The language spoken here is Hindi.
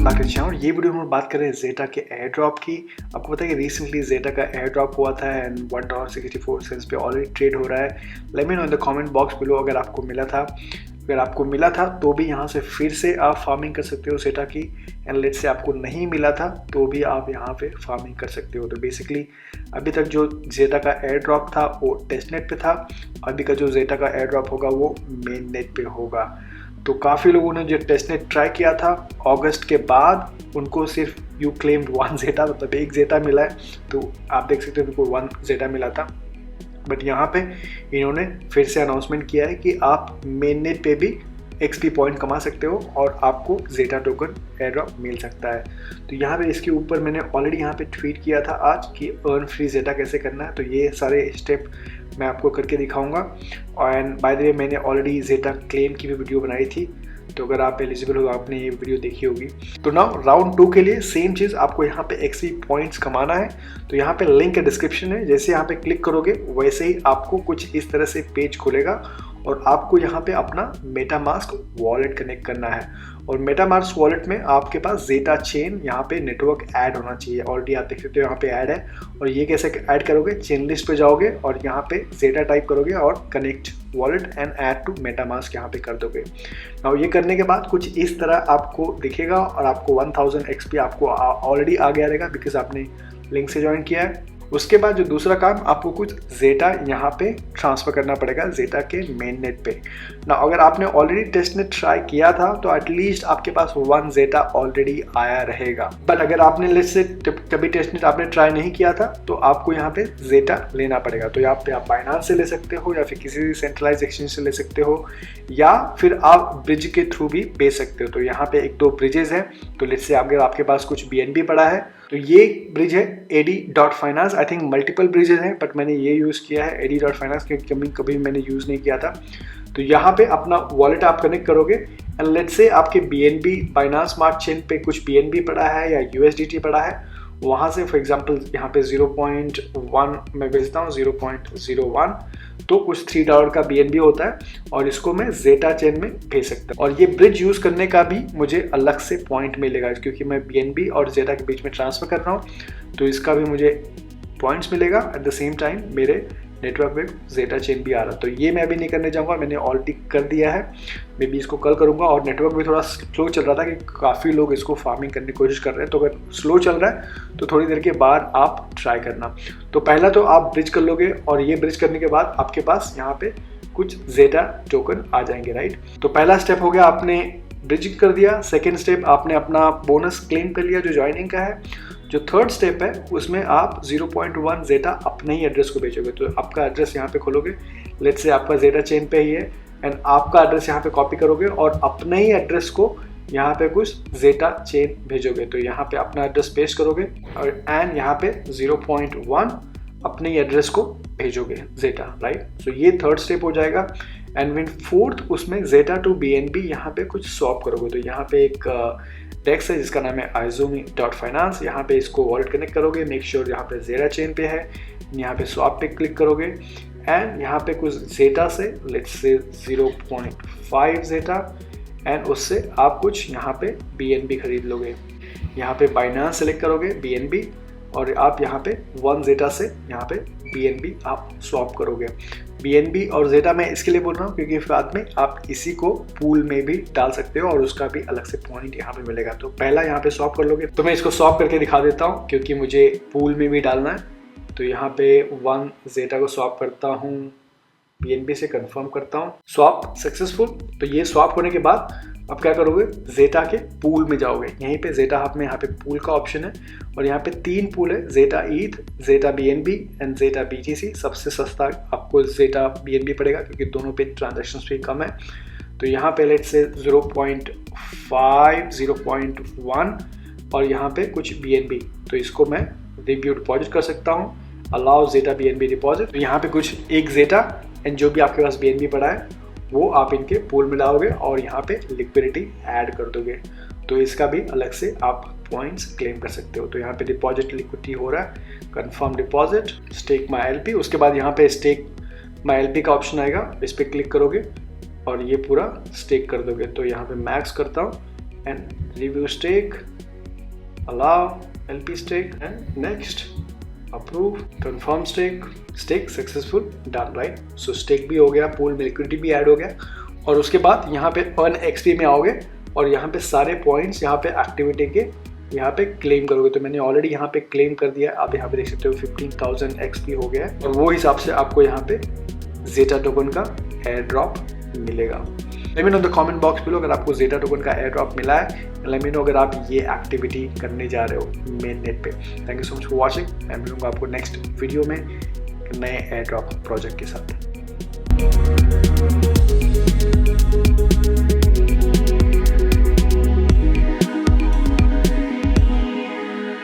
Back to channel. ये वीडियो में बात कर रहे हैं जेटा के एयर ड्रॉप की। आपको पता है कि रिसेंटली जेटा का एयर ड्रॉप हुआ था एंड $1.64 पे ऑलरेडी ट्रेड हो रहा है। Let me know in the comment box below अगर आपको मिला था तो भी यहाँ से फिर से आप फार्मिंग कर सकते हो जेटा की, एंड लेट से आपको नहीं मिला था तो भी आप यहाँ पे फार्मिंग कर सकते हो। तो बेसिकली अभी तक जो जेटा का एयर ड्रॉप था वो टेस्ट नेट पे था, अभी का जो जेटा का एयर ड्रॉप होगा वो मेन नेट पे होगा। तो काफ़ी लोगों ने जो टेस्ट नेट ट्राई किया था अगस्त के बाद, उनको सिर्फ यू क्लेम्ड 1 जेटा, मतलब 1 जेटा मिला है। तो आप देख सकते हो उनको 1 जेटा मिला था, बट यहाँ पे इन्होंने फिर से अनाउंसमेंट किया है कि आप मेन नेट पे भी XP पॉइंट कमा सकते हो और आपको जेटा टोकन एयर ड्रॉप मिल सकता है। तो यहाँ पे इसके ऊपर मैंने ऑलरेडी यहाँ पे ट्वीट किया था आज कि अर्न फ्री जेटा कैसे करना है। तो ये सारे स्टेप मैं आपको करके दिखाऊंगा। एंड बाय द वे मैंने ऑलरेडी जेटा क्लेम की भी वीडियो बनाई थी, तो अगर आप एलिजिबल हो आपने ये वीडियो देखी होगी। तो नाउ राउंड 2 के लिए सेम चीज़, आपको यहाँ पे XP पॉइंट्स कमाना है। तो यहाँ पे लिंक डिस्क्रिप्शन है, जैसे यहाँ पे क्लिक करोगे वैसे ही आपको कुछ इस तरह से पेज खुलेगा और आपको यहाँ पे अपना मेटामास्क वॉलेट कनेक्ट करना है। और मेटामास्क वॉलेट में आपके पास जेटा चेन यहाँ पे नेटवर्क ऐड होना चाहिए। ऑलरेडी आप देख सकते हो यहाँ पे ऐड है। और ये कैसे ऐड करोगे, चेन लिस्ट पे जाओगे और यहाँ पे जेटा टाइप करोगे और connect wallet and add to MetaMask यहाँ पे कर दोगे। नाउ ये करने के बाद कुछ इस तरह आपको दिखेगा और आपको 1000 XP आपको ऑलरेडी आ गया रहेगा बिकॉज आपने लिंक से ज्वाइन किया है। उसके बाद जो दूसरा काम, आपको कुछ जेटा यहाँ पे ट्रांसफ़र करना पड़ेगा जेटा के मेन नेट पे ना। अगर आपने ऑलरेडी टेस्ट नेट ट्राई किया था तो एटलीस्ट आपके पास 1 जेटा ऑलरेडी आया रहेगा। बट अगर आपने लेट्स से कभी टेस्ट नेट आपने ट्राई नहीं किया था तो आपको यहाँ पे जेटा लेना पड़ेगा। तो यहाँ पे आप बाइनांस से ले सकते हो या फिर किसी सेंट्रलाइज एक्सचेंज से ले सकते हो या फिर आप ब्रिज के थ्रू भी बेच सकते हो। तो यहाँ पे 1-2 ब्रिजेस हैं। तो लेट्स से अगर आपके पास कुछ BNB पड़ा है तो ये ब्रिज है AD.finance। I think multiple bridges हैं बट मैंने ये यूज़ किया है AD.finance क्योंकि कभी मैंने यूज़ नहीं किया था। तो यहाँ पे अपना वॉलेट आप कनेक्ट करोगे एंड लेट्स से आपके BNB बाइनांस स्मार्ट चेन पे कुछ BNB पड़ा है या USDT पड़ा है, वहाँ से फॉर एग्जांपल यहाँ पे 0.1 मैं भेजता हूँ 0.01, तो कुछ $3 का BNB होता है और इसको मैं जेटा चेन में भेज सकता हूँ। और ये ब्रिज यूज़ करने का भी मुझे अलग से पॉइंट मिलेगा क्योंकि मैं BNB और जेटा के बीच में ट्रांसफ़र कर रहा हूँ, तो इसका भी मुझे पॉइंट्स मिलेगा। एट द सेम टाइम मेरे नेटवर्क पे जेटा चेन भी आ रहा। तो ये मैं अभी नहीं करने जाऊँगा, मैंने ऑलरेडी कर दिया है। मे बी इसको कल करूँगा। और नेटवर्क भी थोड़ा स्लो चल रहा था कि काफ़ी लोग इसको फार्मिंग करने की कोशिश कर रहे हैं, तो अगर स्लो चल रहा है तो थोड़ी देर के बाद आप ट्राई करना। तो पहला तो आप ब्रिज कर लोगे और ये ब्रिज करने के बाद आपके पास यहाँ पे कुछ जेटा टोकन आ जाएंगे, राइट। तो पहला स्टेप हो गया, आपने ब्रिज कर दिया। सेकेंड स्टेप, आपने अपना बोनस क्लेम कर लिया जो ज्वाइनिंग का है। जो थर्ड स्टेप है उसमें आप 0.1 जेटा अपने ही एड्रेस को भेजोगे। तो आपका एड्रेस यहाँ पे खोलोगे, लेट्स से आपका जेटा चेन पे ही है एंड आपका एड्रेस यहाँ पे कॉपी करोगे और अपने ही एड्रेस को यहाँ पे कुछ जेटा चेन भेजोगे। तो यहाँ पे अपना एड्रेस पेस्ट करोगे और एंड यहाँ पे 0.1 अपने ही एड्रेस को भेजोगे जेटा, राइट। सो ये थर्ड स्टेप हो जाएगा। एंड विन फोर्थ, उसमें जेटा टू BNB यहाँ पे कुछ स्वैप करोगे। तो यहाँ पे एक डेक्स है जिसका नाम है Izumi.finance। यहाँ पे इसको वॉलेट कनेक्ट करोगे, मेक श्योर यहाँ पे जेटा चेन पे है, यहाँ पे स्वैप पे क्लिक करोगे एंड यहाँ पे कुछ जेटा से लेट्स से 0.5 जेटा एंड उससे आप कुछ यहाँ पे BNB खरीद लोगे। यहाँ पे बाइनांस सेलेक्ट करोगे BNB और आप यहाँ पे 1 जेटा से यहाँ पे BNB आप स्वैप करोगे। BNB और जेटा मैं इसके लिए बोल रहा हूँ क्योंकि बाद में आप इसी को पूल में भी डाल सकते हो और उसका भी अलग से पॉइंट यहाँ पे मिलेगा। तो पहला यहाँ पे स्वैप कर लोगे। तो मैं इसको स्वैप करके दिखा देता हूँ क्योंकि मुझे पूल में भी डालना है। तो यहाँ पे 1 जेटा को स्वैप करता हूँ, BNB से कंफर्म करता हूँ, स्वैप सक्सेसफुल। तो ये स्वैप होने के बाद अब क्या करोगे, जेटा के पूल में जाओगे। यहीं पे जेटा हब में यहाँ पे पूल का ऑप्शन है और यहाँ पे 3 पूल है, Zeta ETH, Zeta BNB and Zeta BTC। सबसे सस्ता आपको जेटा BNB पड़ेगा क्योंकि दोनों पे ट्रांजेक्शन फी कम है। तो यहाँ पे लेट्स से 0.5 0.1 और यहाँ पे कुछ BNB, तो इसको मैं रिव्यू डिपॉजिट कर सकता हूँ, अलाउ जेटा BNB डिपॉजिट। तो यहाँ पे कुछ 1 जेटा एंड जो भी आपके पास BNB पड़ा है वो आप इनके पूल में डालोगे और यहाँ पे लिक्विडिटी ऐड कर दोगे। तो इसका भी अलग से आप पॉइंट्स क्लेम कर सकते हो। तो यहाँ पे डिपॉजिट लिक्विडिटी हो रहा है, कंफर्म डिपॉजिट, स्टेक माई LP। उसके बाद यहाँ पे स्टेक माई LP का ऑप्शन आएगा, इस पर क्लिक करोगे और ये पूरा स्टेक कर दोगे। तो यहाँ पे मैक्स करता हूँ and review stake, allow LP stake, and next approve, confirm stake successful, done, right? So stake भी हो गया, pool में liquidity भी add हो गया, और उसके बाद यहाँ पे earn XP में आओगे और यहाँ पे सारे पॉइंट्स यहाँ पे एक्टिविटी के यहाँ पे क्लेम करोगे। तो मैंने ऑलरेडी यहाँ पे क्लेम कर दिया, आप यहाँ पे देख सकते हो 15,000 XP हो गया है, और वो हिसाब से आपको यहाँ पे ज़ेटा टोकन का एयर ड्रॉप मिलेगा। Let me know in the comment box below अगर आपको ज़ेटा टोकन का एयर ड्रॉप मिला है, लेट मी नो अगर आप ये एक्टिविटी करने जा रहे हो मेन नेट पे। Thank you so much for watching, मैं मिलूंगा आपको नेक्स्ट वीडियो में नए एयर ड्रॉप प्रोजेक्ट के साथ।